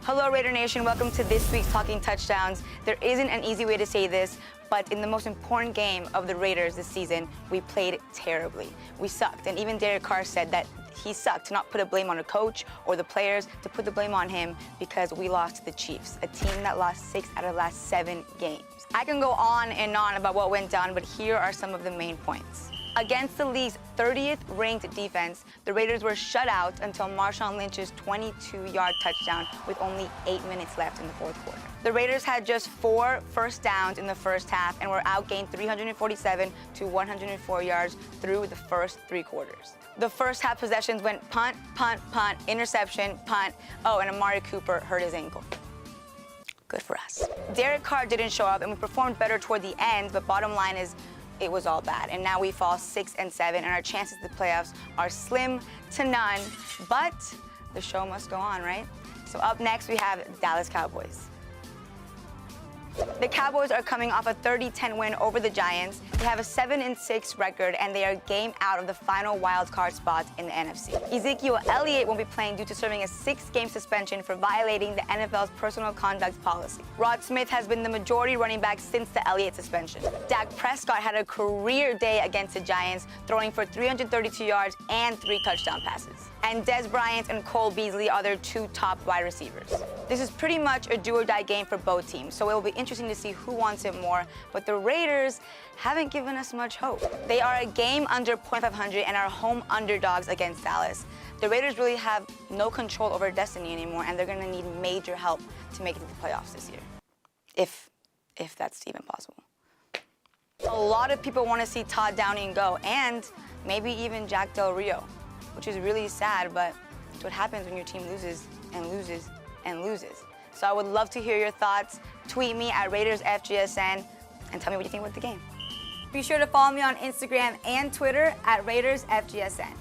Hello, Raider Nation. Welcome to this week's Talking Touchdowns. There isn't an easy way to say this, but in the most important game of the Raiders this season, we played terribly. We sucked, and even Derek Carr said that he sucked, to not put a blame on a coach or the players, to put the blame on him because we lost to the Chiefs, a team that lost 6 out of the last 7 games. I can go on and on about what went down, but here are some of the main points. Against the league's 30th ranked defense, the Raiders were shut out until Marshawn Lynch's 22-yard touchdown with only 8 minutes left in the fourth quarter. The Raiders had just 4 first downs in the first half and were outgained 347 to 104 yards through the first 3 quarters. The first half possessions went punt, punt, punt, interception, punt. Oh, and Amari Cooper hurt his ankle. Good for us. Derek Carr didn't show up, and we performed better toward the end, but bottom line is, it was all bad, and now we fall 6 and 7, and our chances at the playoffs are slim to none, but the show must go on, right? So up next, we have Dallas Cowboys. The Cowboys are coming off a 30-10 win over the Giants. They have a 7-6 record, and they are game out of the final wild card spot in the NFC. Ezekiel Elliott won't be playing due to serving a 6-game suspension for violating the NFL's personal conduct policy. Rod Smith has been the majority running back since the Elliott suspension. Dak Prescott had a career day against the Giants, throwing for 332 yards and 3 touchdown passes. And Dez Bryant and Cole Beasley are their 2 top wide receivers. This is pretty much a do-or-die game for both teams, so it will be interesting to see who wants it more, but the Raiders haven't given us much hope. They are a game under .500 and are home underdogs against Dallas. The Raiders really have no control over destiny anymore, and they're going to need major help to make it to the playoffs this year, if that's even possible. A lot of people want to see Todd Downing go, and maybe even Jack Del Rio, which is really sad, but it's what happens when your team loses and loses and loses. So I would love to hear your thoughts. Tweet me at RaidersFGSN and tell me what you think about the game. Be sure to follow me on Instagram and Twitter at RaidersFGSN.